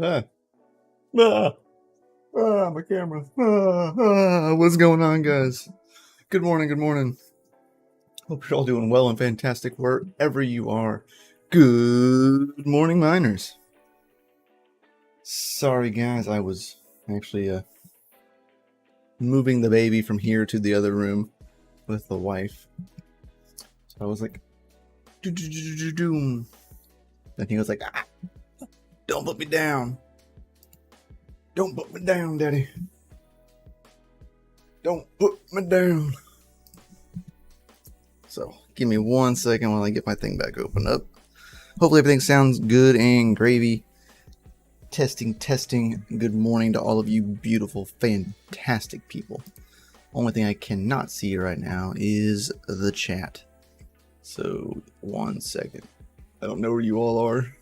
Ah, ah, my camera. What's going on, guys? Good morning, good morning. Hope you're all doing well and fantastic wherever you are. Good morning, miners. Sorry, guys, I was actually moving the baby from here to the other room with the wife. So I was like, doom. And he was like, don't put me down. Don't put me down, Daddy. Don't put me down. So give me 1 second while I get my thing back open up. Hopefully everything sounds good and gravy. Testing. Good morning to all of you beautiful, fantastic people. Only thing I cannot see right now is the chat. So 1 second. I don't know where you all are.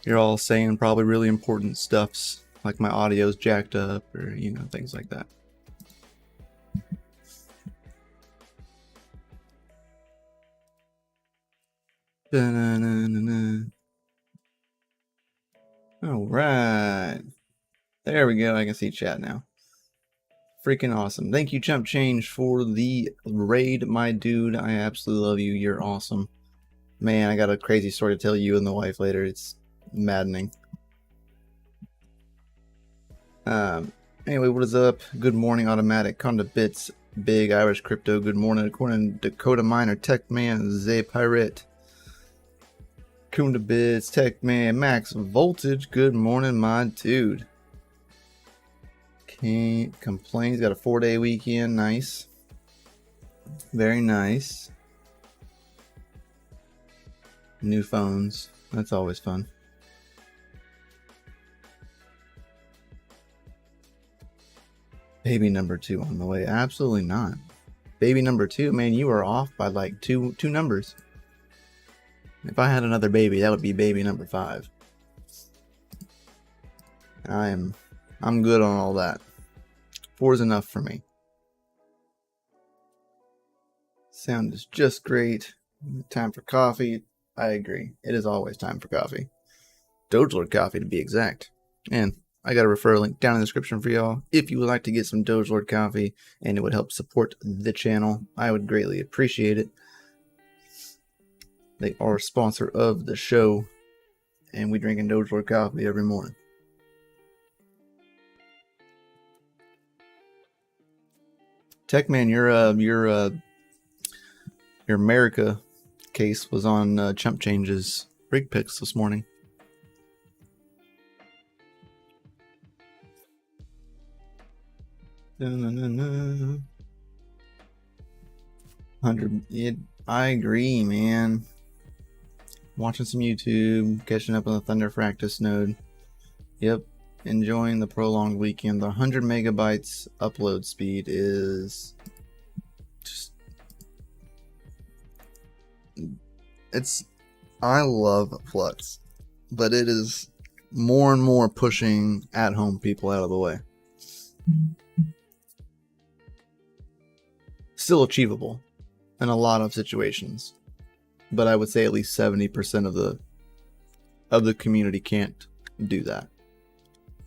You're all saying probably really important stuffs, like my audio's jacked up or, things like that. All right. There we go. I can see chat now. Freaking awesome. Thank you, Chump Change, for the raid, my dude. I absolutely love you. You're awesome. Man, I got a crazy story to tell you and the wife later. It's maddening. Anyway, what is up? Good morning, Automatic, Conda Bits, Big Irish Crypto. Good morning, according to Dakota Miner, Tech Man, Zay Pirate, Kunda Bits, Tech Man, Max Voltage. Good morning, my dude. Can't complain. He's got a 4-day weekend. Nice. Very nice. New phones. That's always fun. Baby number 2 on the way. Absolutely not. Baby number 2, man, you are off by like two numbers. If I had another baby, that would be baby number 5. I'm good on all that. 4 is enough for me. Sound is just great. Time for coffee. I agree. It is always time for coffee. Doge Lord coffee to be exact. And I got a referral link down in the description for y'all. If you would like to get some Doge Lord coffee and it would help support the channel, I would greatly appreciate it. They are a sponsor of the show, and we drinking Doge Lord coffee every morning. Techman, your America case was on Chump Change's rig picks this morning. I agree, man. Watching some YouTube, catching up on the Thunder Fractus node. Yep, enjoying the prolonged weekend. The 100 megabytes upload speed is just... I love Flux, but it is more and more pushing at-home people out of the way. Still achievable in a lot of situations, but I would say at least 70% of the community can't do that.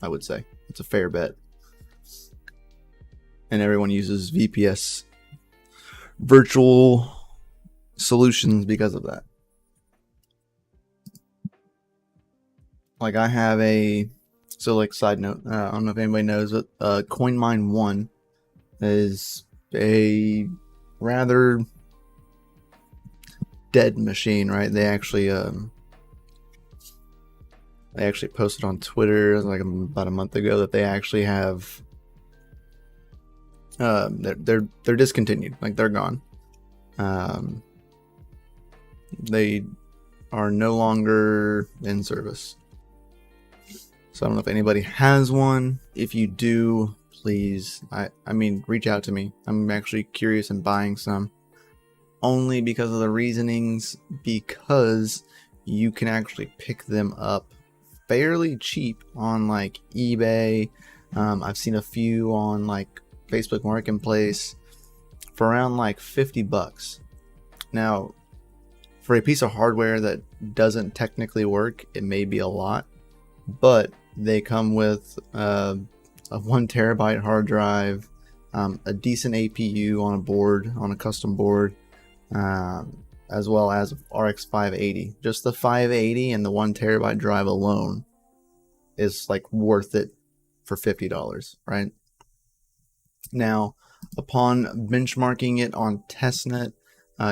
I would say it's a fair bet, and everyone uses VPS virtual solutions because of that. Like I have side note, I don't know if anybody knows, but CoinMine 1 is a rather dead machine, right? They actually posted on Twitter like about a month ago that they actually have they're discontinued, like they're gone. They are no longer in service. So I don't know if anybody has one. If you do, please, I mean, reach out to me. I'm actually curious in buying some. Only because of the reasonings, because you can actually pick them up fairly cheap on like eBay. I've seen a few on like Facebook Marketplace for around like $50. Now, for a piece of hardware that doesn't technically work, it may be a lot, but They come with a 1 terabyte hard drive, a decent APU on a board, on a custom board, as well as RX 580. Just the 580 and the 1 terabyte drive alone is like worth it for $50, right? Now, upon benchmarking it on testnet,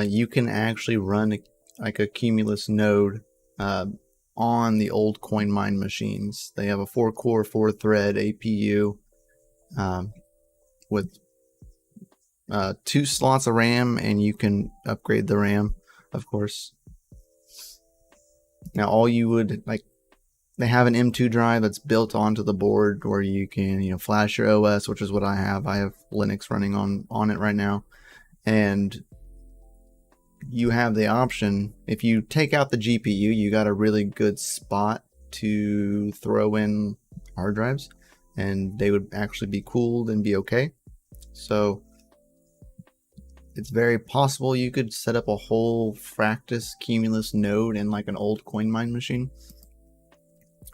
you can actually run like a Cumulus node on the old CoinMine machines. They have a 4-core, 4-thread APU with 2 slots of RAM, and you can upgrade the RAM, of course. Now, all you would like, they have an M2 drive that's built onto the board where you can, you know, flash your OS, which is what I have. I have Linux running on it right now, and you have the option, if you take out the GPU, you got a really good spot to throw in hard drives, and they would actually be cooled and be okay. So it's very possible you could set up a whole Fractus Cumulus node in like an old CoinMine machine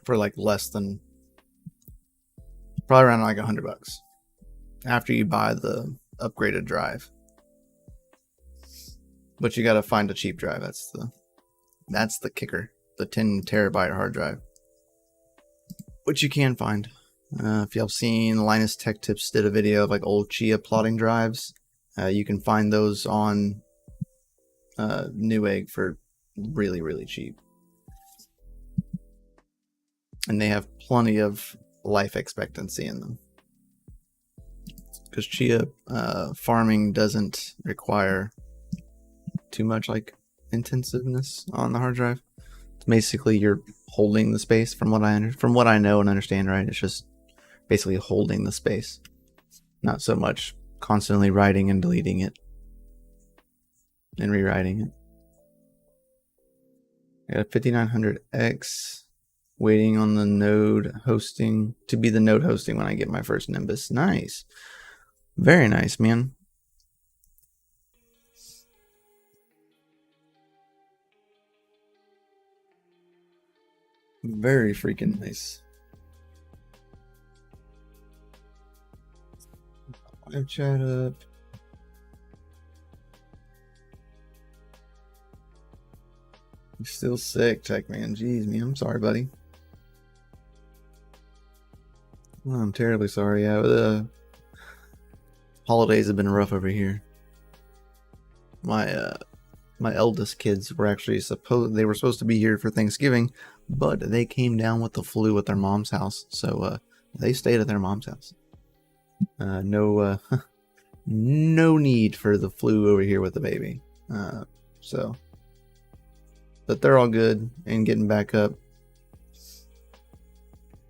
for like less than, probably around like $100 after you buy the upgraded drive. But you got to find a cheap drive. That's the kicker. The 10 terabyte hard drive, which you can find. If y'all seen Linus Tech Tips did a video of like old Chia plotting drives, you can find those on Newegg for really, really cheap. And they have plenty of life expectancy in them, because Chia farming doesn't require too much like intensiveness on the hard drive. It's basically you're holding the space, from what I know and understand, right? It's just basically holding the space, not so much constantly writing and deleting it and rewriting it. I got a 5900X waiting on the node hosting to be the node hosting when I get my first Nimbus. Nice, very nice, man. Very freaking nice. Live chat up. You're still sick, Tech Man. Jeez, man. I'm sorry, buddy. Oh, I'm terribly sorry. Yeah, the holidays have been rough over here. My eldest kids were actually supposed to be here for Thanksgiving, but they came down with the flu at their mom's house, so they stayed at their mom's house. No need for the flu over here with the baby. So, but they're all good and getting back up,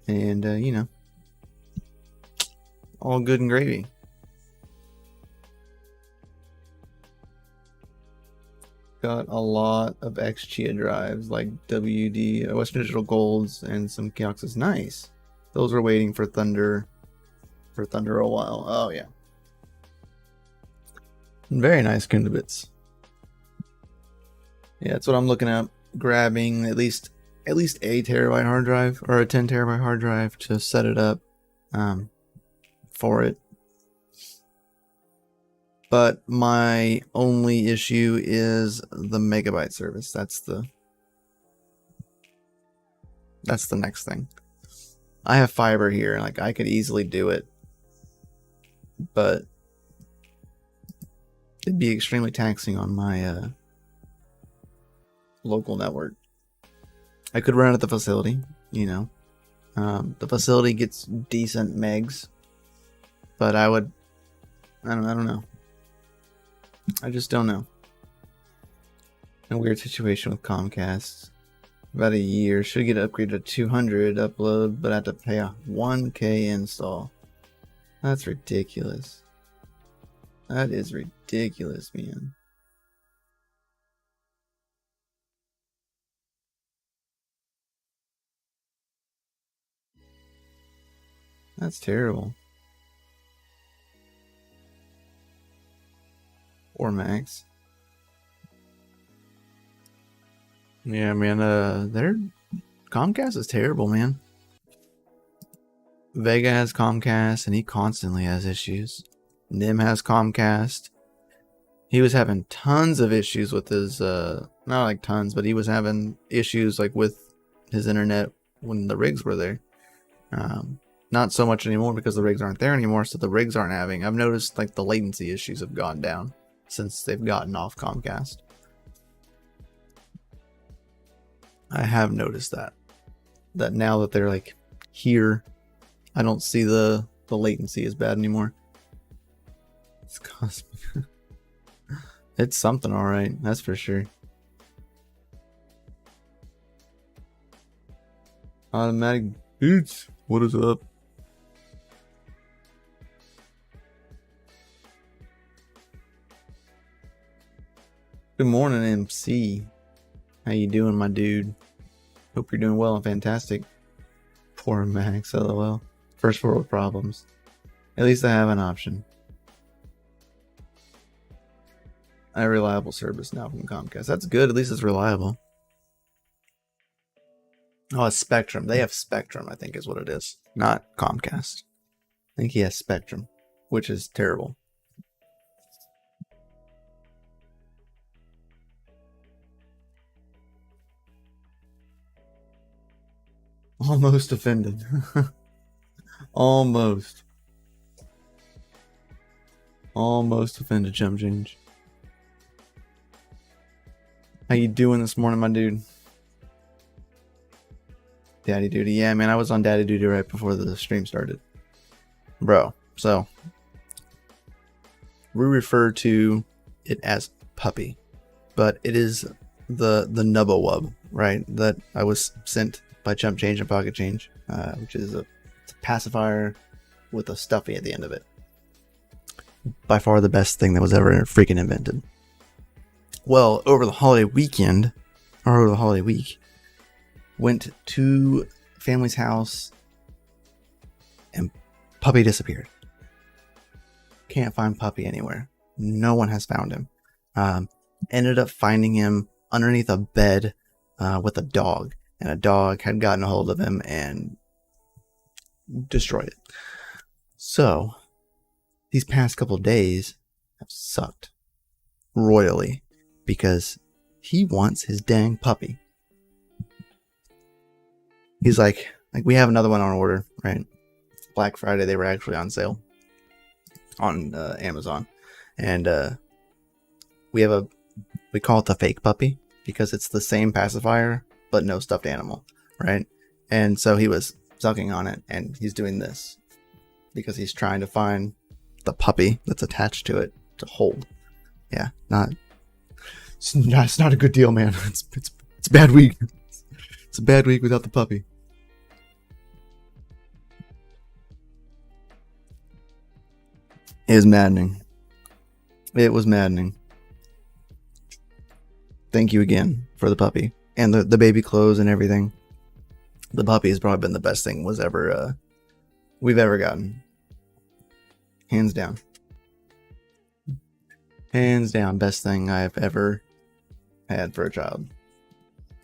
and you know, all good and gravy. Got a lot of X-Chia drives, like WD, Western Digital Golds, and some Kioxes. Nice. Those were waiting for Thunder a while. Oh yeah. Very nice Kundabits. Yeah, that's what I'm looking at. Grabbing at least a terabyte hard drive or a 10 terabyte hard drive to set it up for it. But my only issue is the megabyte service. That's the next thing. I have fiber here, like I could easily do it, but it'd be extremely taxing on my local network. I could run it at the facility, you know. The facility gets decent megs, but I don't know. I just don't know. A weird situation with Comcast. About a year. Should get upgraded to 200 upload, but I have to pay a 1K install. That's ridiculous. That is ridiculous, man. That's terrible. Or Max. Yeah, man, their Comcast is terrible, man. Vega has Comcast, and he constantly has issues. Nim has Comcast. He was having tons of issues with his, not like tons, but he was having issues like with his internet when the rigs were there. Not so much anymore because the rigs aren't there anymore, so the rigs aren't having. I've noticed like the latency issues have gone down since they've gotten off Comcast. I have noticed that now that they're like here, I don't see the latency as bad anymore. It's cosmic. It's something, all right, that's for sure. Automatic boots, what is up? Good morning, MC. How you doing, my dude? Hope you're doing well and fantastic. Poor Max, lol. First world problems. At least I have an option. I have reliable service now from Comcast. That's good. At least it's reliable. Oh, it's Spectrum. They have Spectrum, I think is what it is. Not Comcast. I think he has Spectrum, which is terrible. Almost offended. Almost offended, Jump Change. How you doing this morning, my dude? Daddy duty. Yeah, man, I was on daddy duty right before the stream started. Bro, so we refer to it as puppy, but it is the Nubbawub, right? That I was sent by Chump Change and Pocket Change, which is a pacifier with a stuffy at the end of it. By far the best thing that was ever freaking invented. Well, over the holiday weekend, or over the holiday week, went to family's house and puppy disappeared. Can't find puppy anywhere. No one has found him. Ended up finding him underneath a bed with a dog, and a dog had gotten a hold of him and destroyed it. So these past couple days have sucked royally because he wants his dang puppy. He's like we have another one on order, right? Black Friday, they were actually on sale on Amazon, and we call it the fake puppy because it's the same pacifier but no stuffed animal, right? And so he was sucking on it, and he's doing this because he's trying to find the puppy that's attached to it to hold. Yeah, it's not a good deal, man. It's a bad week. It's a bad week without the puppy. It was maddening. It was maddening. Thank you again for the puppy and the baby clothes and everything. The puppy has probably been the best thing we've ever gotten. Hands down. Hands down, best thing I've ever had for a child.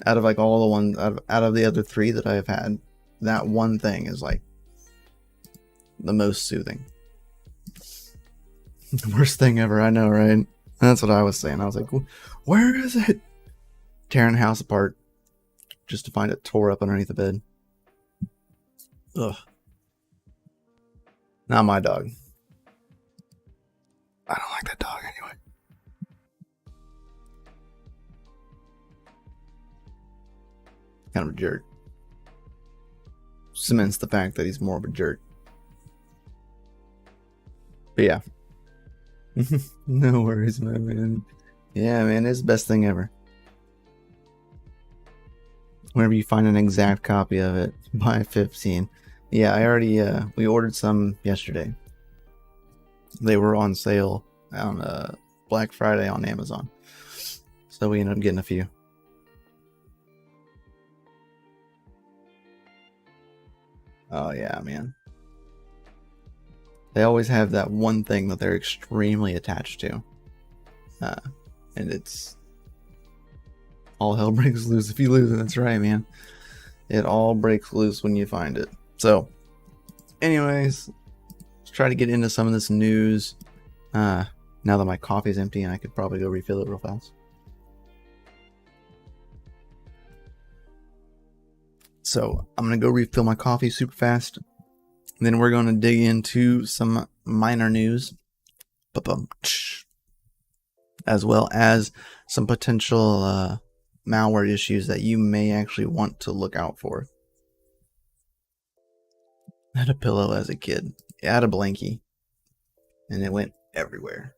Out of like all the ones, out of the other three that I've had, that one thing is like the most soothing. The worst thing ever, I know, right? That's what I was saying. I was like, where is it? Tearing the house apart just to find it tore up underneath the bed. Ugh. Not my dog. I don't like that dog anyway. Kind of a jerk. Cements the fact that he's more of a jerk. But yeah. No worries, my man. Yeah, man, it's the best thing ever. Whenever you find an exact copy of it, buy 15. Yeah, I already, we ordered some yesterday. They were on sale on Black Friday on Amazon. So we ended up getting a few. Oh yeah, man. They always have that one thing that they're extremely attached to. And it's all hell breaks loose if you lose it. That's right, man. It all breaks loose when you find it. So anyways, let's try to get into some of this news. Now that my coffee's empty, and I could probably go refill it real fast. So I'm gonna go refill my coffee super fast. And then we're gonna dig into some minor news, as well as some potential malware issues that you may actually want to look out for. I had a pillow as a kid. It had a blankie, and it went everywhere.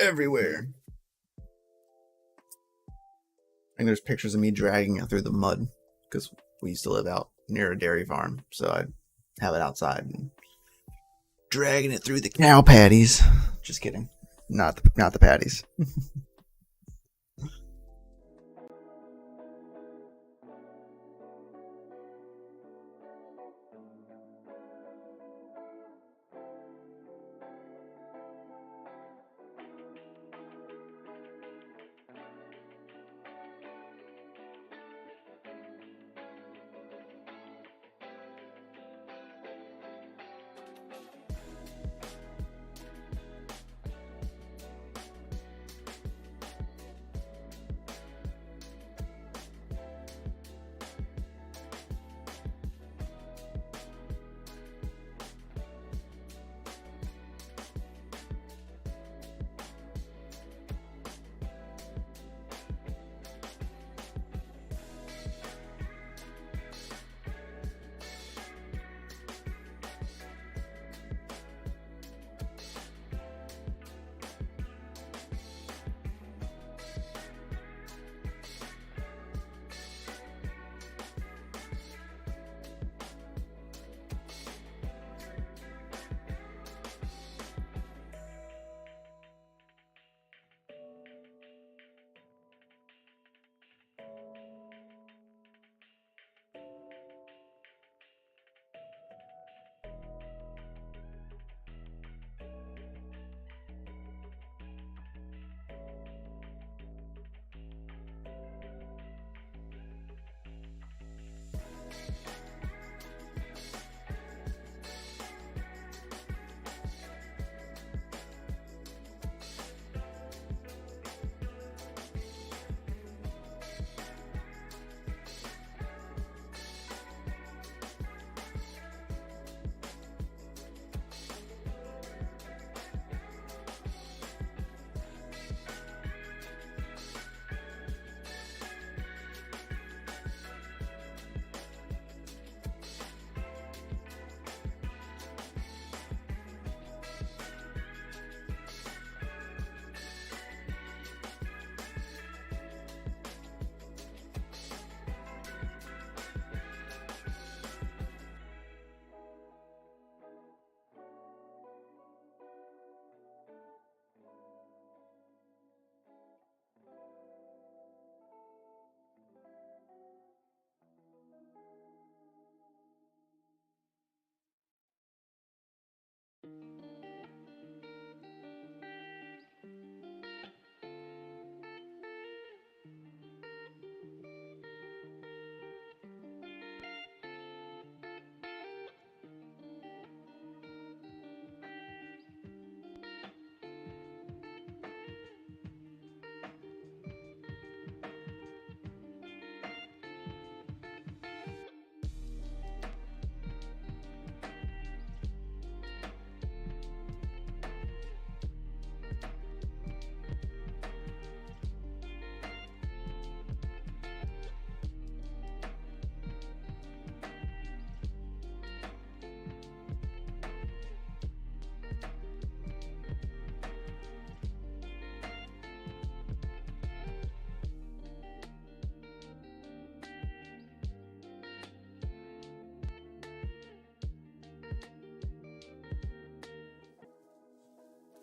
Everywhere. And there's pictures of me dragging it through the mud because we used to live out near a dairy farm, so I'd have it outside and dragging it through the cow patties. Just kidding. Not the patties.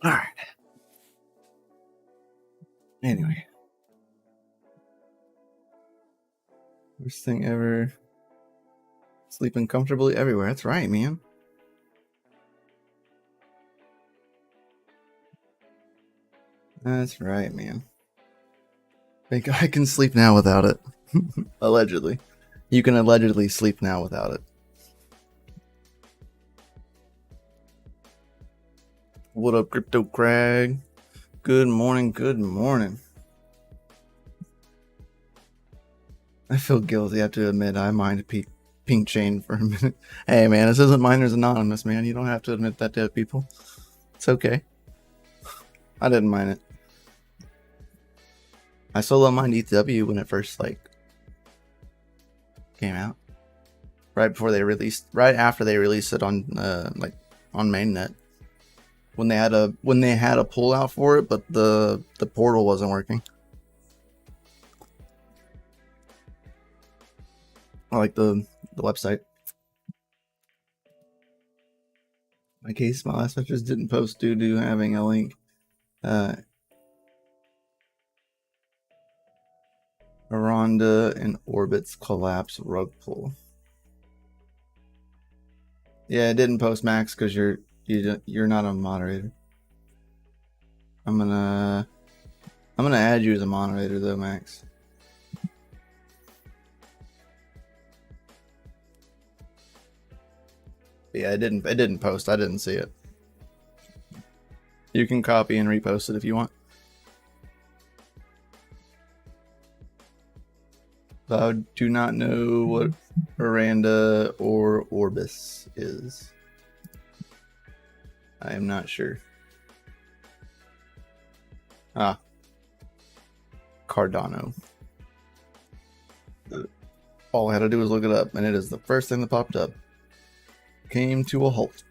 All right. Anyway. Worst thing ever. Sleeping comfortably everywhere. That's right, man. That's right, man. I can sleep now without it. Allegedly. You can allegedly sleep now without it. What up, Crypto Crag? Good morning, good morning. I feel guilty, I have to admit, I mined Pink Chain for a minute. Hey man, this isn't Miners Anonymous, man. You don't have to admit that to people. It's okay. I didn't mine it. I solo mined ETH when it first came out. Right after they released it on on mainnet. When they had a pullout for it, but the portal wasn't working. I like the website. My case, my last messages didn't post due to having a link. Aranda and Orbit's collapse rug pull. Yeah, it didn't post, Max, because you're not a moderator. I'm gonna add you as a moderator though, Max. Yeah, it didn't post. I didn't see it. You can copy and repost it if you want. I do not know what Aranda or Orbis is. I am not sure. Cardano. All I had to do was look it up, and it is the first thing that popped up. Came to a halt.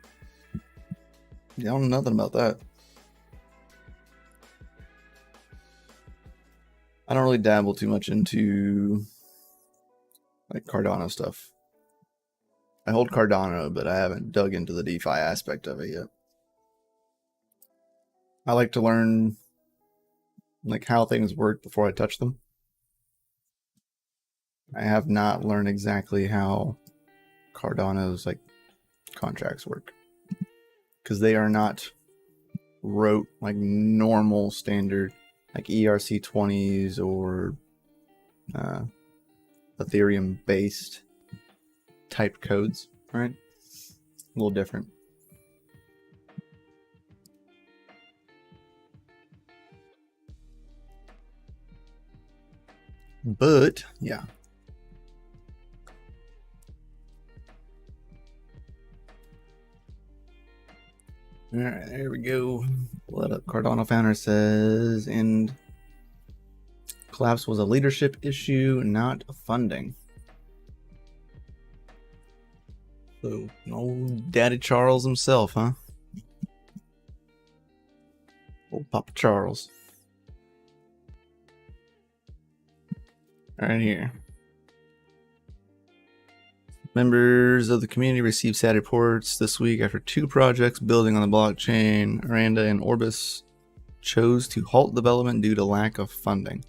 Yeah, I don't know nothing about that. I don't really dabble too much into Cardano stuff. I hold Cardano, but I haven't dug into the DeFi aspect of it yet. I like to learn how things work before I touch them. I have not learned exactly how Cardano's contracts work, because they are not wrote like normal standard ERC20s or Ethereum based type codes, right? A little different. But yeah. All right, there we go. What up? Cardano founder says, and collapse was a leadership issue, not funding. So, old Daddy Charles himself, huh? Old Papa Charles. Right here. Members of the community received sad reports this week after two projects building on the blockchain, Aranda and Orbis, chose to halt development due to lack of funding.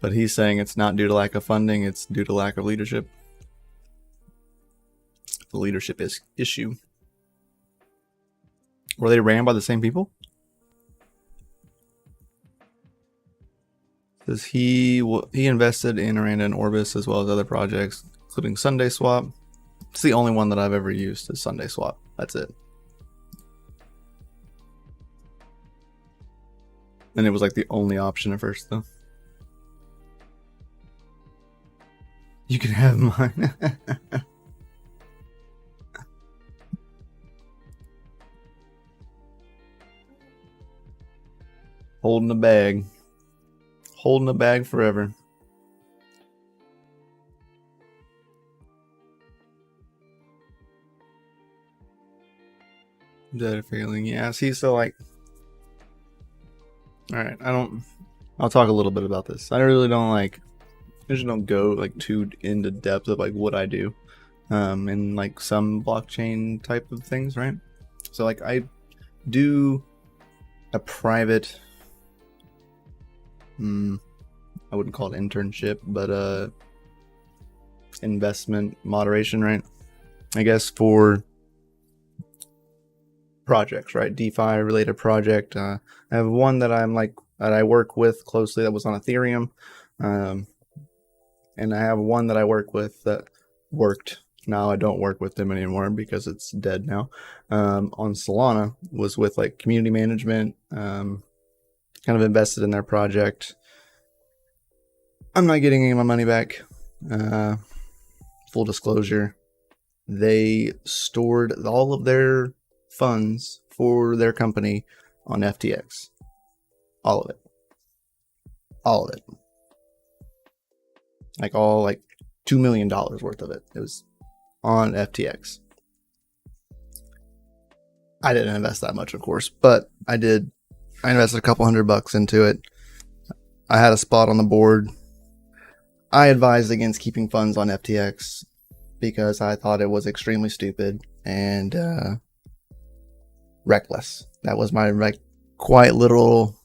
But he's saying it's not due to lack of funding, it's due to lack of leadership. The leadership issue. Were they ran by the same people? Says he invested in Aranda and Orbis as well as other projects, including Sunday Swap. It's the only one that I've ever used is Sunday Swap. That's it. And it was the only option at first, though. You can have mine. Holding the bag. Holding the bag forever. Data failing. Yeah, see, so alright, I'll talk a little bit about this. I really don't I just don't go too into depth of what I do in some blockchain type of things, right? So I do a private I wouldn't call it internship, but investment moderation, right? I guess for projects, right? DeFi related project. I have one that that I work with closely that was on Ethereum. And I have one that I work with that worked Now I don't work with them anymore because it's dead now. On Solana was with like community management, kind of invested in their project. I'm not getting any of my money back. Full disclosure, they stored all of their funds for their company on FTX. All of it. All of it. Like $2 million worth of it. It was on FTX. I didn't invest that much, of course, but I did. I invested a couple $100 into it. I had a spot on the board. I advised against keeping funds on FTX because I thought it was extremely stupid and reckless. That was my quite literal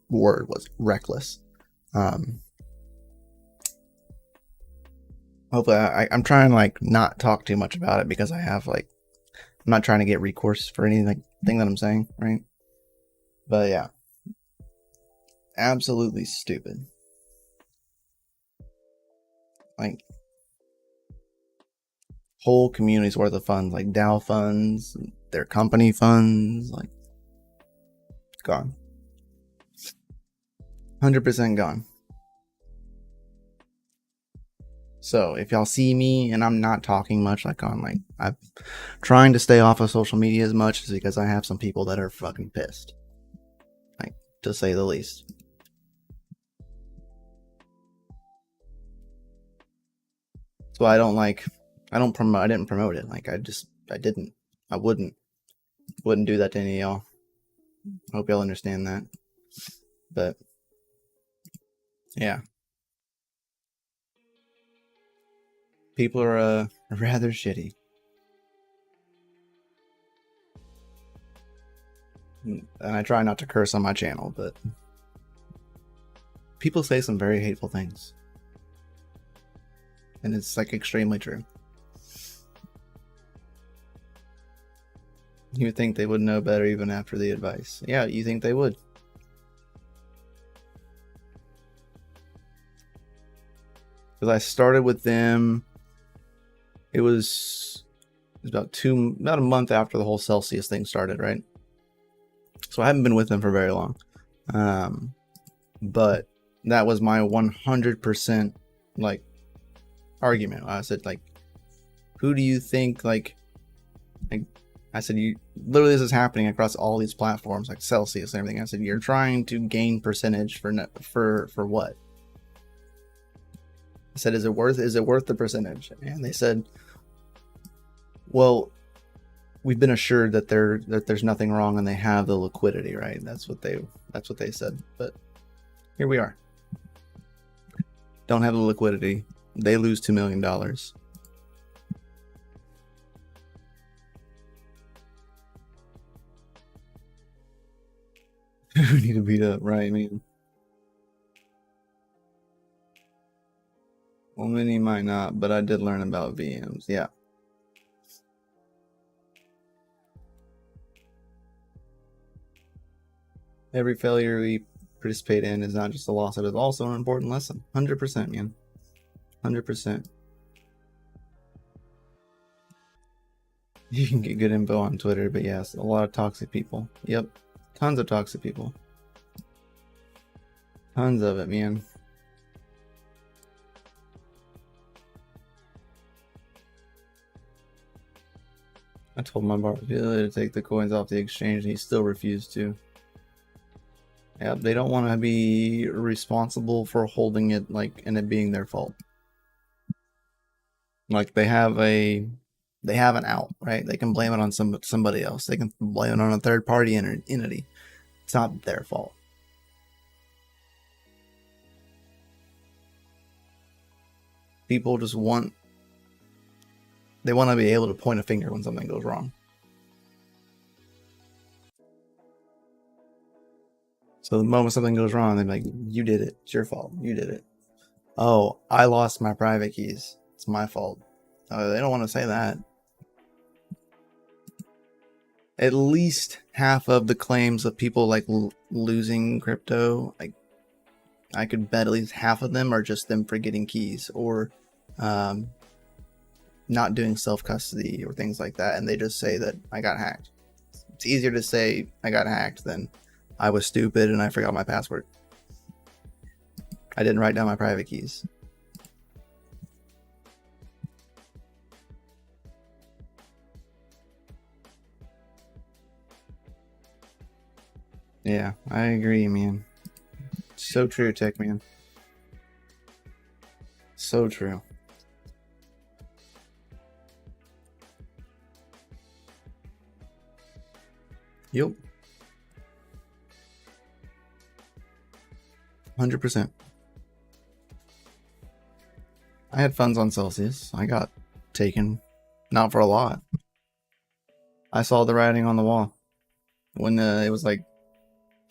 word, was reckless. Hopefully I'm trying to not talk too much about it because I have I'm not trying to get recourse for anything that I'm saying, right? But yeah, absolutely stupid. Whole communities worth of funds, like DAO funds, their company funds, gone. 100% gone. So if y'all see me and I'm not talking much I'm trying to stay off of social media as much, is because I have some people that are fucking pissed, to say the least. So I didn't promote it. I wouldn't do that to any of y'all. Hope y'all understand that. But yeah, people are rather shitty. And I try not to curse on my channel, but people say some very hateful things. And it's extremely true. You would think they would know better even after the advice. Yeah, you think they would. Because I started with them, it was about a month after the whole Celsius thing started, right? So I haven't been with them for very long. But that was my 100% argument. I said who do you think I said, you literally, this is happening across all these platforms like Celsius and everything. I said, you're trying to gain percentage for what? I said, is it worth the percentage? And they said, well, we've been assured that there's nothing wrong and they have the liquidity, right? That's what they said. But here we are. Don't have the liquidity. They lose $2 million. We need to beat up, right, man? Well, many might not, but I did learn about VMs. Yeah. Every failure we participate in is not just a loss, it is also an important lesson. 100%, man. 100%. You can get good info on Twitter, but yes, a lot of toxic people. Yep. Tons of toxic people. Tons of it, man. I told my barber to take the coins off the exchange and he still refused to. Yeah, they don't want to be responsible for holding it and it being their fault. They have an out, right? They can blame it on somebody else. They can blame it on a third party entity. It's not their fault. People just want to be able to point a finger when something goes wrong. So the moment something goes wrong, they're like, you did it. It's your fault. You did it. Oh, I lost my private keys. It's my fault. They don't want to say that. At least half of the claims of people losing crypto, I could bet at least half of them are just them forgetting keys or not doing self-custody or things like that, and they just say that I got hacked. It's easier to say I got hacked than I was stupid and I forgot my password. I didn't write down my private keys. Yeah, I agree, man. So true, Tech Man. So true. Yep. 100%. I had funds on Celsius. I got taken, not for a lot. I saw the writing on the wall when it was like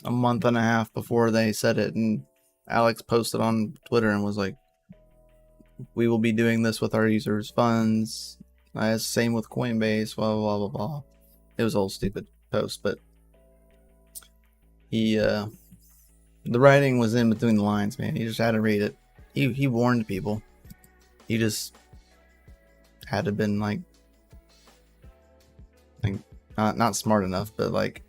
a month and a half before they said it, and Alex posted on Twitter and was like, we will be doing this with our users' funds. Same with Coinbase, blah, blah, blah, blah. It was a whole stupid post, but the writing was in between the lines, man. He just had to read it. He warned people. He just had to been like not smart enough, but like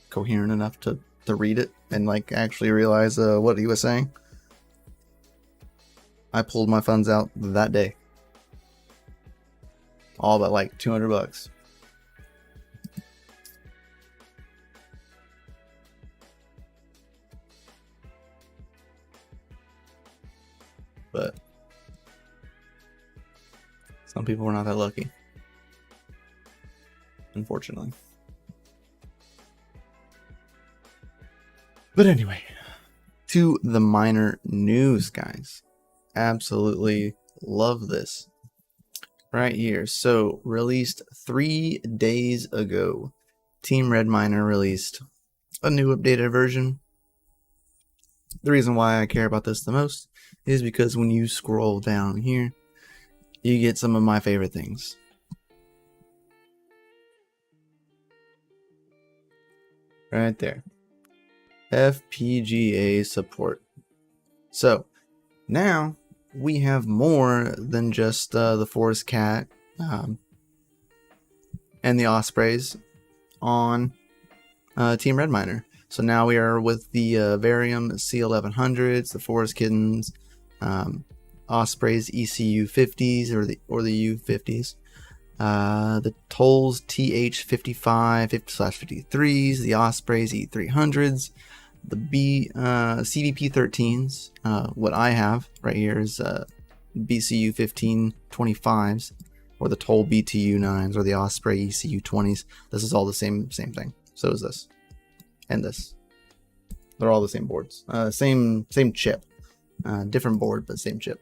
coherent enough to read it and like actually realize what he was saying. I pulled my funds out that day. All but like $200. But some people were not that lucky, unfortunately. But anyway, to the miner news, guys. Absolutely love this right here. So, released 3 days ago, Team Red Miner released a new updated version. The reason why I care about this the most is because when you scroll down here, you get some of my favorite things. Right there. FPGA support. So, now we have more than just the Forest Cat and the Ospreys on Team Red Miner. So now we are with the Varium C1100s, the Forest Kittens, Ospreys ECU 50s or the U50s, the Tolls TH55/53s, the Ospreys E300s, the CVP 13s. What I have right here is BCU 1525s, or the Toll BTU 9s, or the Osprey ECU 20s. This is all the same thing. So is this and this. They're all the same boards. Same chip. Different board, but same chip.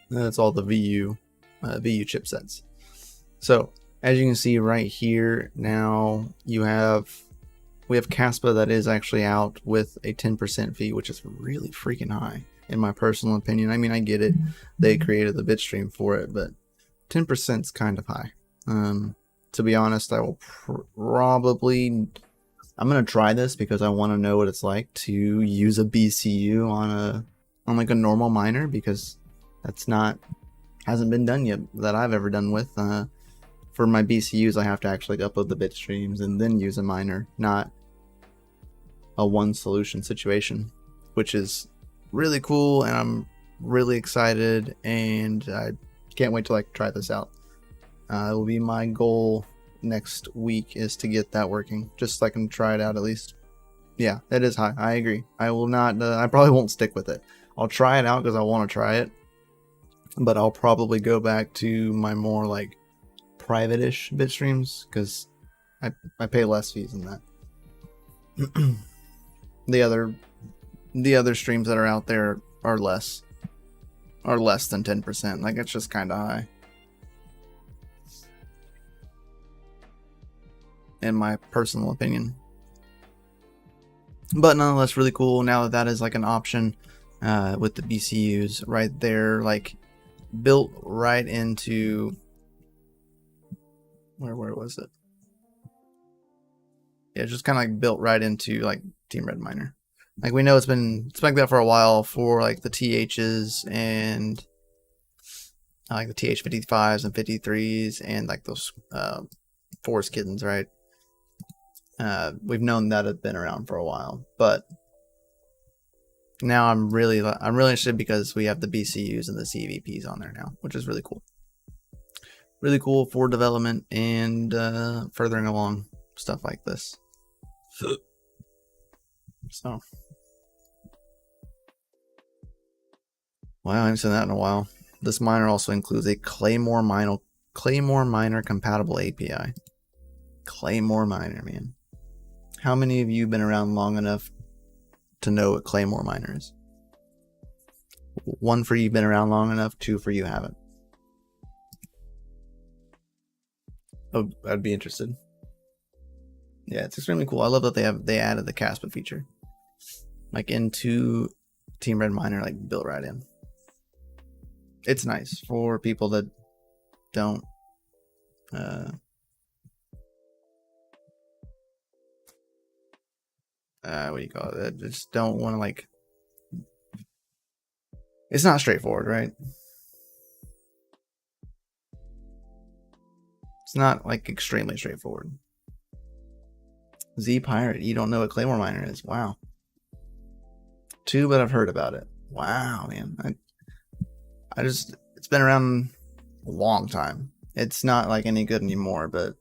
That's all the VU chipsets. So as you can see right here, now we have Caspa that is actually out with a 10% fee, which is really freaking high in my personal opinion. I mean, I get it. They created the bitstream for it, but 10% is kind of high. To be honest, I will I'm going to try this because I want to know what it's like to use a BCU on like a normal miner, because hasn't been done yet that I've ever done with. For my BCUs, I have to actually upload the bit streams and then use a miner, not a one solution situation, which is really cool, and I'm really excited, and I can't wait to like try this out. It will be my goal next week is to get that working, just so I can try it out at least. Yeah, that is high. I agree. I will not. I probably won't stick with it. I'll try it out because I want to try it, but I'll probably go back to my more like private-ish bit streams because I pay less fees than that. The other streams that are out there are less than 10%. Like, it's just kind of high, in my personal opinion. But nonetheless, really cool now that is like an option with the BCUs right there, like built right into where was it? Yeah, just kind of like built right into like Team Red Miner. Like, we know it's been like that for a while for like the THs and I like the TH55s and 53s and like those forest kittens, right? We've known that have been around for a while, but now I'm really interested because we have the BCUs and the CVPs on there now, which is really cool. Really cool for development and furthering along stuff like this. So, wow, I haven't seen that in a while. This miner also includes a Claymore Miner compatible API. Claymore Miner, man. How many of you have been around long enough to know what Claymore Miner is? 1 for you been around long enough, 2 for you haven't. Oh, I'd be interested. Yeah, it's extremely cool. I love that they added the Caspa feature, like into Team Red Miner, like built right in. It's nice for people that don't what do you call it? Just don't want to like. It's not straightforward, right? It's not like extremely straightforward. Z Pirate, you don't know what Claymore Miner is? Wow. 2, but I've heard about it. Wow, man. It's been around a long time. It's not like any good anymore, but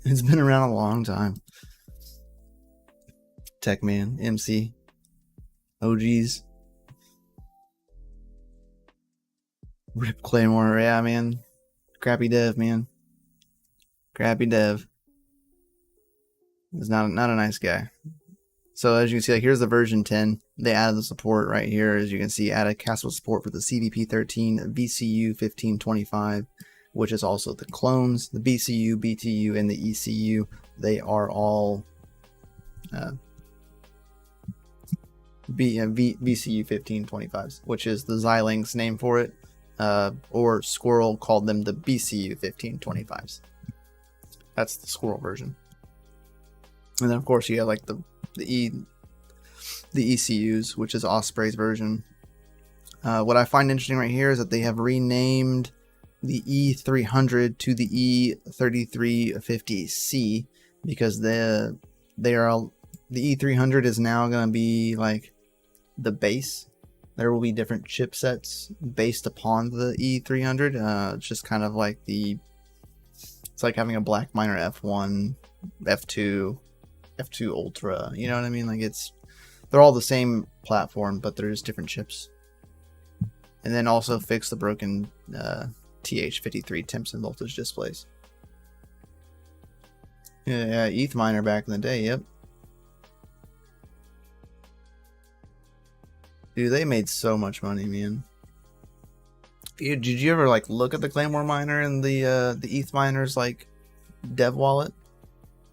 it's been around a long time. Techman, MC, OGs. Rip Claymore, yeah, man. Crappy dev, man. Crappy dev. He's not a nice guy. So as you can see, like, here's the version 10. They added the support right here. As you can see, added Castle support for the CVP 13, VCU 1525, which is also the clones. The BCU, BTU, and the ECU, they are all VCU 1525s, which is the Xilinx name for it. Or Squirrel called them the BCU 1525s. That's the Squirrel version. And then of course you have like the ECUs, which is Osprey's version. What I find interesting right here is that they have renamed the E300 to the E3350C because the E300 is now going to be like the base. There will be different chipsets based upon the E300. It's just kind of like it's like having a Black Miner F1, F2 Ultra. You know what I mean? Like they're all the same platform, but they're just different chips. And then also fix the broken TH53 temps and voltage displays. Yeah, ETH miner back in the day. Yep. Dude, they made so much money, man. Did you ever like look at the Claymore miner and the ETH miners like dev wallet?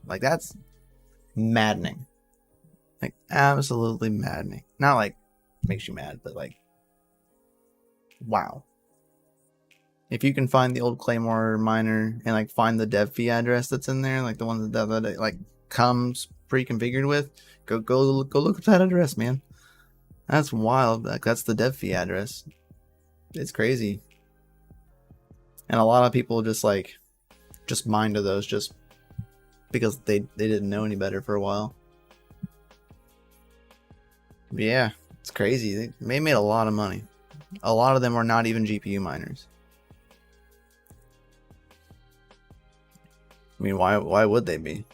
Like that's maddening. Like absolutely maddening. Not like makes you mad, but like wow. If you can find the old Claymore miner and like find the dev fee address that's in there, like the one that like comes pre-configured with, go look at that address, man. That's wild. Like that's the dev fee address. It's crazy. And a lot of people just mine to those just because they didn't know any better for a while. But yeah, it's crazy. They made a lot of money. A lot of them are not even GPU miners. I mean, why would they be?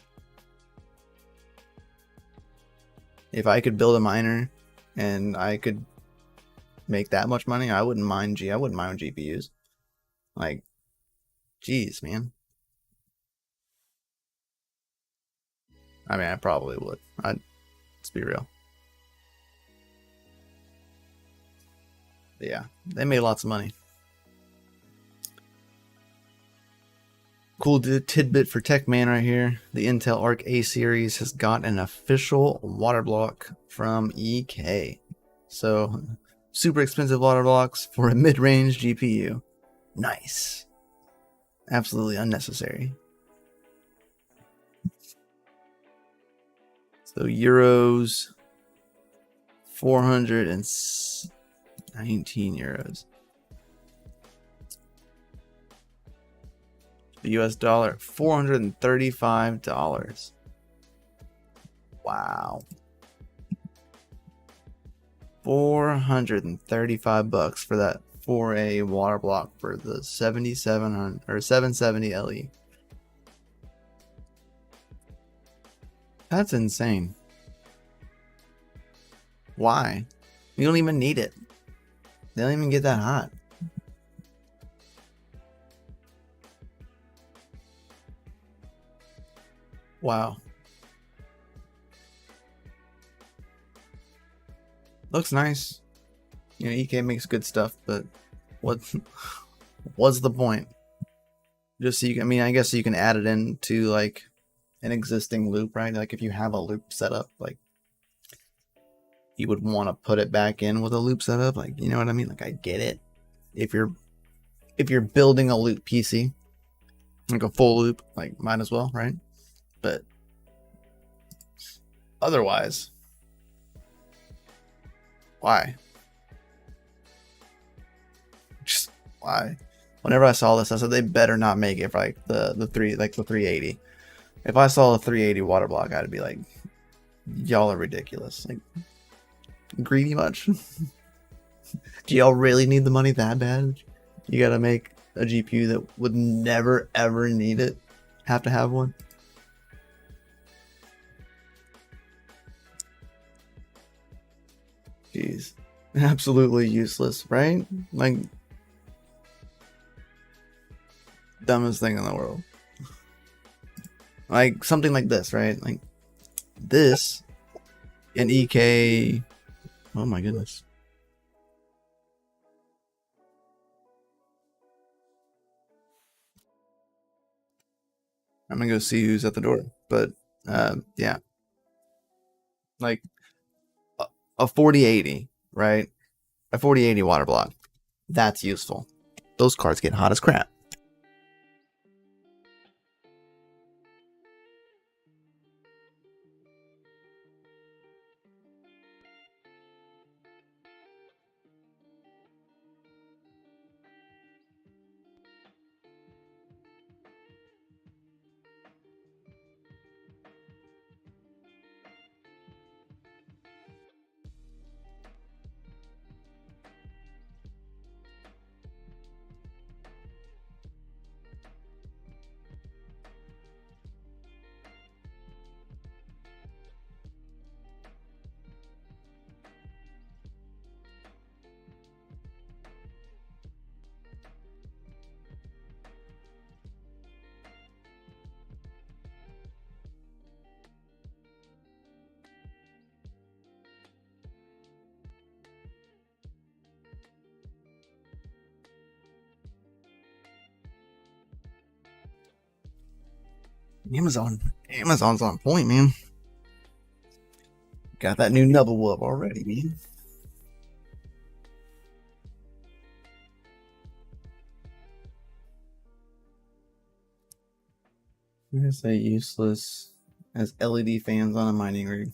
If I could build a miner and I could make that much money, I wouldn't mind GPUs. Like, geez, man. I mean, I probably would. Let's be real. But yeah, they made lots of money. Cool tidbit for TechMan right here. The Intel Arc A series has got an official water block from EK. So, super expensive water blocks for a mid-range GPU. Nice. Absolutely unnecessary. So euros, 419 euros. The US dollar, $435. Wow. 435 bucks for that 4A water block for the 7700 or 770 LE. That's insane. Why? You don't even need it. They don't even get that hot. Wow. Looks nice. You know, EK makes good stuff, but what's the point? Just so you can, I mean, I guess you can add it into like an existing loop, right? Like if you have a loop set up, like you would want to put it back in with a loop setup, like, you know what I mean? Like I get it. If you're building a loop PC, like a full loop, like might as well, right? But otherwise, why? Just why? Whenever I saw this, I said they better not make it for like the 380. If I saw a 380 water block, I'd be like, y'all are ridiculous. Like, greedy much? Do y'all really need the money that bad? You gotta make a GPU that would never ever need it, have to have one. Jeez, absolutely useless, right? Like, dumbest thing in the world. Like something like this, right? Like this in EK. Oh my goodness. I'm gonna go see who's at the door. But yeah, like a 4080, right? A 4080 water block. That's useful. Those cards get hot as crap. Amazon's on point, man. Got that new Nubble Wub already, man. I'm gonna say useless as LED fans on a mining rig.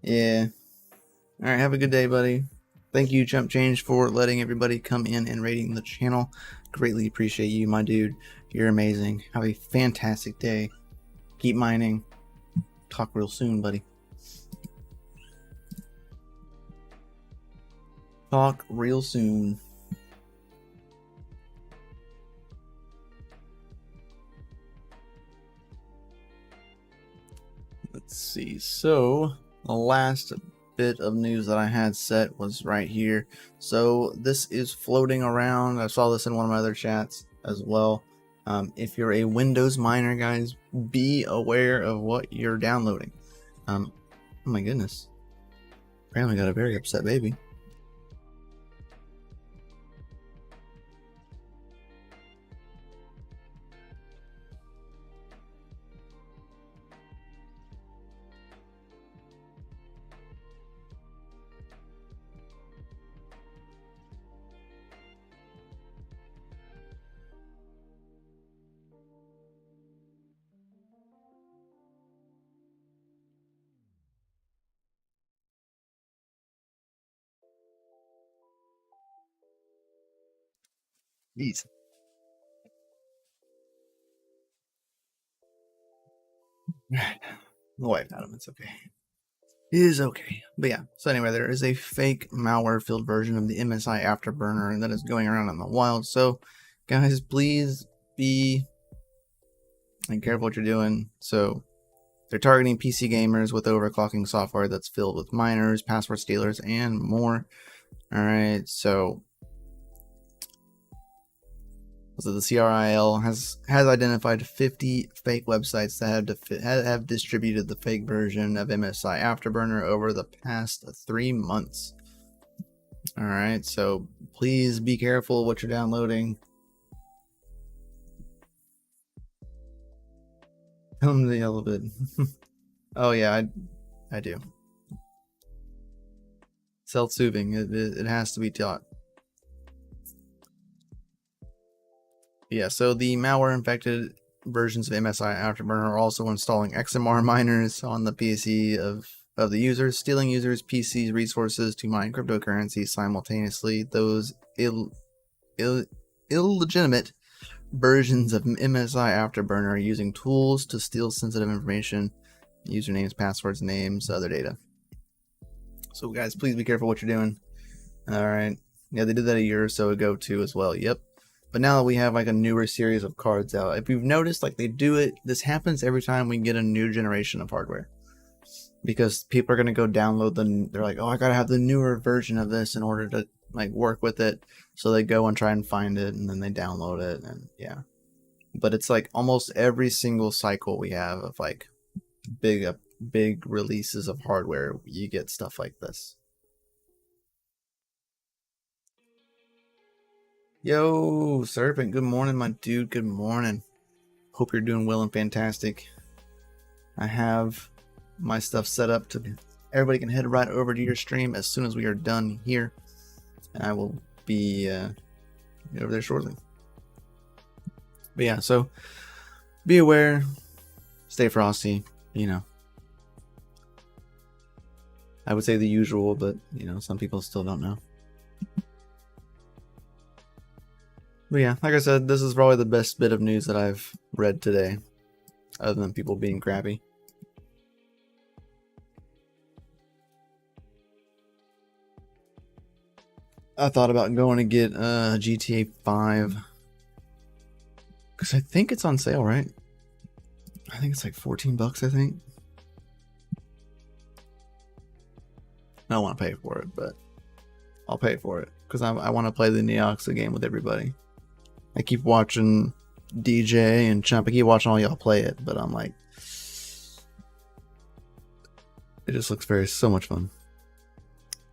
Yeah. All right. Have a good day, buddy. Thank you, Chump Change, for letting everybody come in and rating the channel. Greatly appreciate you, my dude. You're amazing. Have a fantastic day. Keep mining. Talk real soon, buddy. Talk real soon. Let's see. So the last bit of news that I had set was right here. So this is floating around. I saw this in one of my other chats as well. If you're a Windows miner, guys, be aware of what you're downloading. Oh my goodness. Apparently got a very upset baby. Jeez. The wife Adam, it's okay. It is okay. But yeah, so anyway, there is a fake malware-filled version of the MSI Afterburner that is going around in the wild. So, guys, please be careful what you're doing. So, they're targeting PC gamers with overclocking software that's filled with miners, password stealers, and more. Alright, so the CRIL has identified 50 fake websites that have distributed the fake version of MSI Afterburner over the past 3 months. Alright, so please be careful what you're downloading. Tell them the yellow bit. Oh yeah, I do. Self-soothing, it has to be taught. Yeah, so the malware-infected versions of MSI Afterburner are also installing XMR miners on the PC of the users, stealing users' PC's resources to mine cryptocurrency simultaneously. Those illegitimate versions of MSI Afterburner are using tools to steal sensitive information, usernames, passwords, names, other data. So guys, please be careful what you're doing. Alright. Yeah, they did that a year or so ago too as well. Yep. But now that we have like a newer series of cards out, if you've noticed, like they do it, this happens every time we get a new generation of hardware. Because people are going to go download they're like, oh, I got to have the newer version of this in order to like work with it. So they go and try and find it, and then they download it, and yeah. But it's like almost every single cycle we have of like big releases of hardware, you get stuff like this. Yo, Serpent, good morning, my dude. Good morning. Hope you're doing well and fantastic. I have my stuff set up to everybody can head right over to your stream as soon as we are done here, and I will be over there shortly. But yeah, so be aware, stay frosty, you know. I would say the usual, but you know, some people still don't know. But yeah, like I said, this is probably the best bit of news that I've read today, other than people being crappy. I thought about going to get GTA 5 because I think it's on sale, right? I think it's like 14 bucks, I think. I don't want to pay for it, but I'll pay for it because I want to play the Neoxa game with everybody. I keep watching DJ and Chump. I keep watching all y'all play it, but I'm like, it just looks so much fun.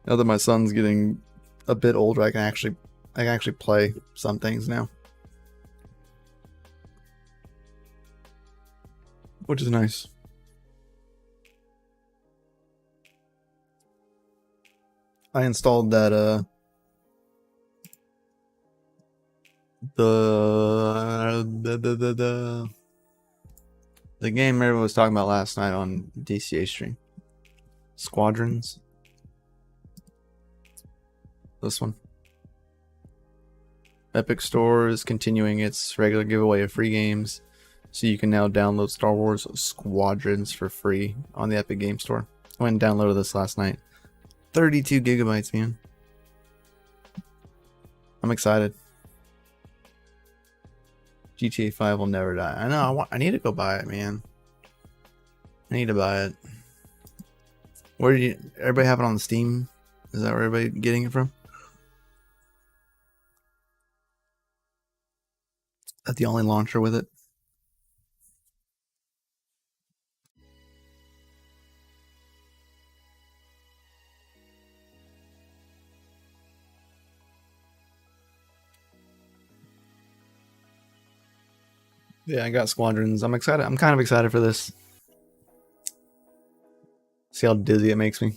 Now that my son's getting a bit older, I can actually play some things now, which is nice. I installed that the game everyone was talking about last night on DCA stream. Squadrons. This one. Epic Store is continuing its regular giveaway of free games, so you can now download Star Wars Squadrons for free on the Epic Game Store. I went and downloaded this last night. 32 gigabytes, man. I'm excited. GTA 5 will never die. I know, I need to go buy it, man. I need to buy it. Where did everybody have it on Steam? Is that where everybody getting it from? Is that the only launcher with it? Yeah, I got Squadrons. I'm excited. I'm kind of excited for this. See how dizzy it makes me.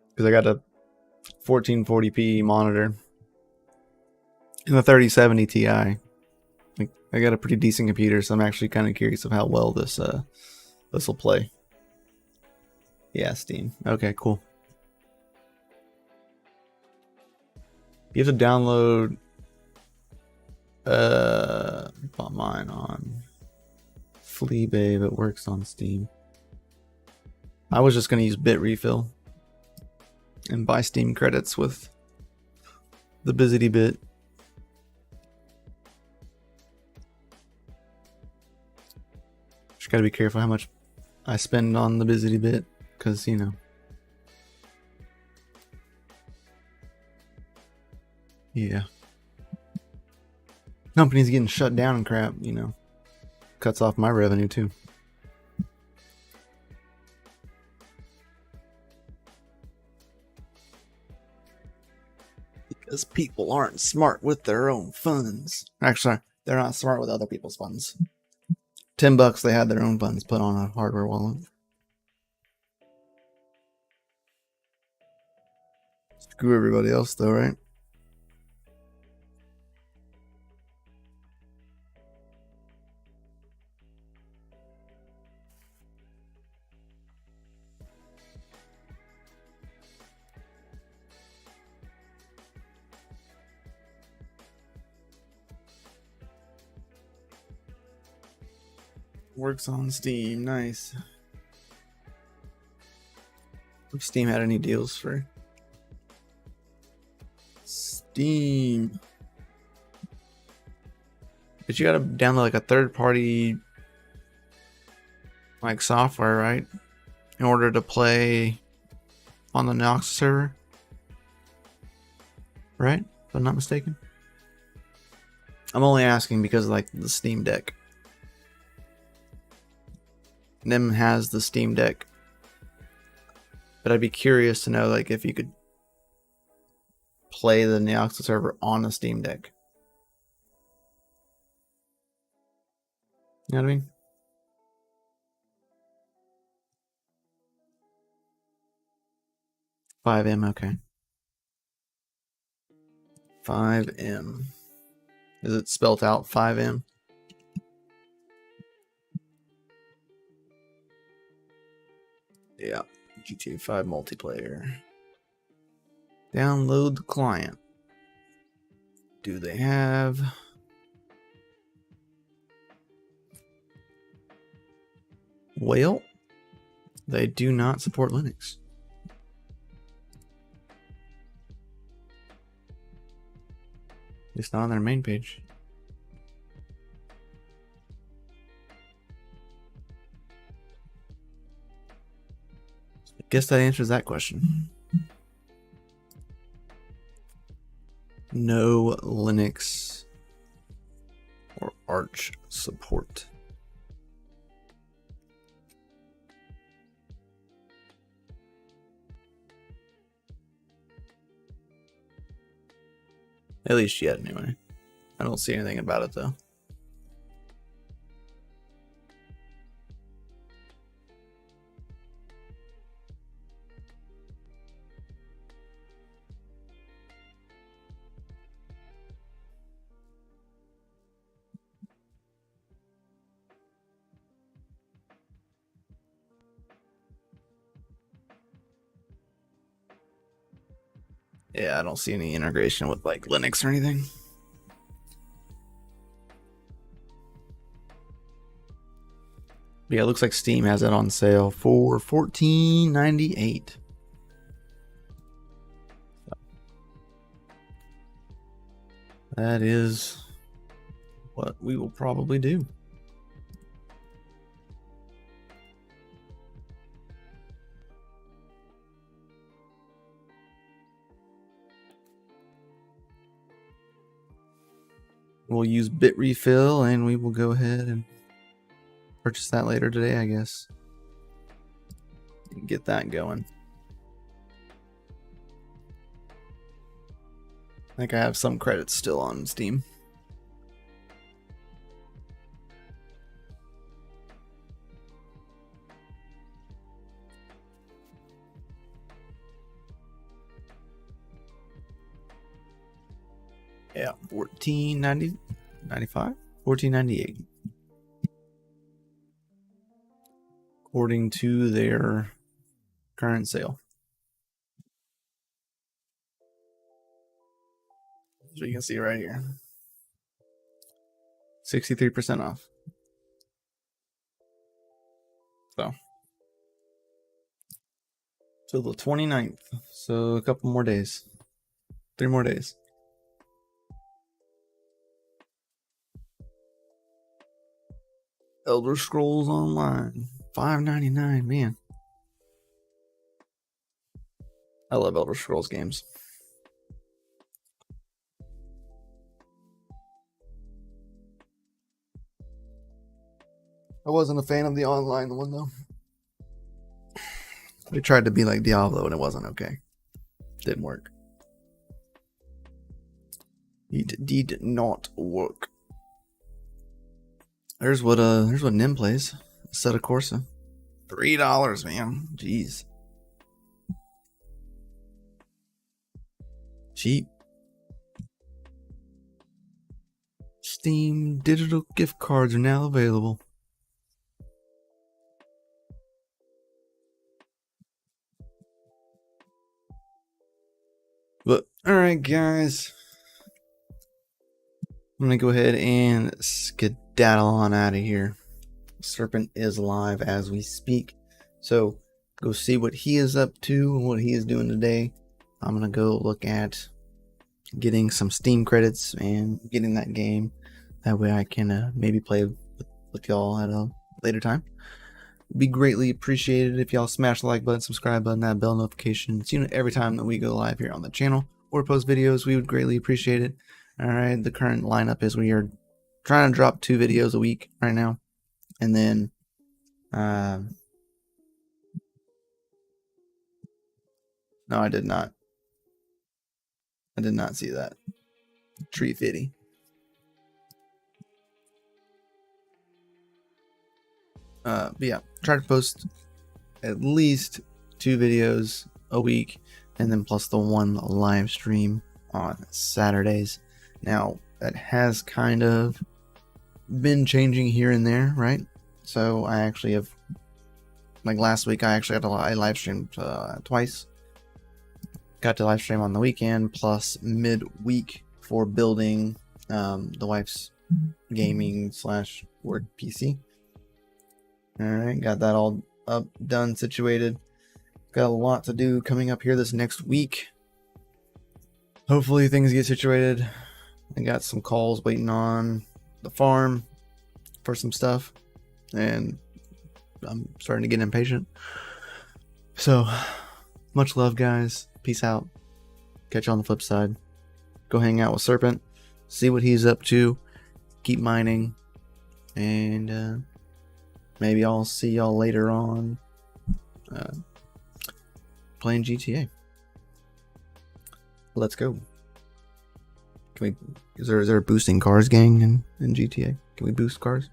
Because I got a 1440p monitor and a 3070 Ti. I got a pretty decent computer, so I'm actually kind of curious of how well this will play. Yeah, Steam. Okay, cool. You have to download bought mine on Flea Babe, it works on Steam. I was just going to use Bit Refill and buy Steam credits with the Busy Bit. Just gotta be careful how much I spend on the Busy Bit, because, you know. Yeah. Companies getting shut down and crap, you know. Cuts off my revenue too. Because people aren't smart with their own funds. Actually, they're not smart with other people's funds. $10, they had their own funds put on a hardware wallet. Screw everybody else though, right? Works on Steam, nice. If Steam had any deals for Steam. But you gotta download like a third-party like software, right? In order to play on the Nox server. Right? If I'm not mistaken. I'm only asking because like the Steam Deck. NIM has the Steam Deck. But I'd be curious to know like if you could play the Nox server on a Steam Deck. You know what I mean? $5M, okay. $5M. Is it spelt out $5M? Yeah. GTA 5 multiplayer. Download the client. Do they have... Well, they do not support Linux. It's not on their main page. I guess that answers that question. No Linux or Arch support. At least yet, anyway. I don't see anything about it, though. Yeah, I don't see any integration with like Linux or anything. But yeah, it looks like Steam has it on sale for $14.98. That is what we will probably do. We'll use Bit Refill and we will go ahead and purchase that later today, I guess. Get that going. I think I have some credits still on Steam. Yeah, $14.98 according to their current sale. So you can see right here, 63% off. So till the 29th. So a couple more days. 3 more days. Elder Scrolls Online. $5.99, man. I love Elder Scrolls games. I wasn't a fan of the online one though. They tried to be like Diablo and it wasn't okay. Didn't work. It did not work. There's what Nim plays. Set of Corsa. $3, man. Jeez. Cheap. Steam digital gift cards are now available. But alright guys, I'm gonna go ahead and skedaddle on out of here. Serpent is live as we speak, so go see what he is up to and what he is doing today. I'm gonna go look at getting some Steam credits and getting that game. That way I can maybe play with y'all at a later time. Be greatly appreciated if y'all smash the like button, subscribe button, that bell notification. So you know every time that we go live here on the channel or post videos, we would greatly appreciate it. Alright, the current lineup is we are trying to drop 2 videos a week right now. And then no, I did not. I did not see that. Tree fitty. But yeah, try to post at least 2 videos a week, and then plus the 1 live stream on Saturdays. Now that has kind of been changing here and there, right? So I actually have, like last week, I actually had I live streamed twice. Got to live stream on the weekend plus midweek for building the wife's gaming / work PC. Alright, got that all up, done, situated. Got a lot to do coming up here this next week. Hopefully things get situated. I got some calls waiting on the farm for some stuff, and I'm starting to get impatient. So, much love, guys. Peace out. Catch you on the flip side. Go hang out with Serpent. See what he's up to. Keep mining. And maybe I'll see y'all later on playing GTA. Let's go. Can we? Is there a boosting cars gang in GTA? Can we boost cars?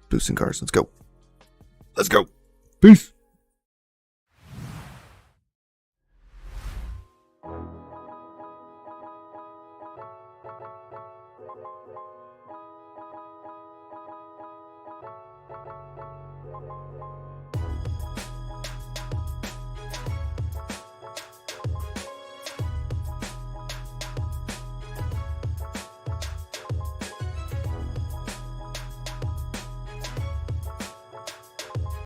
Boosting cars. Let's go. Let's go. Peace.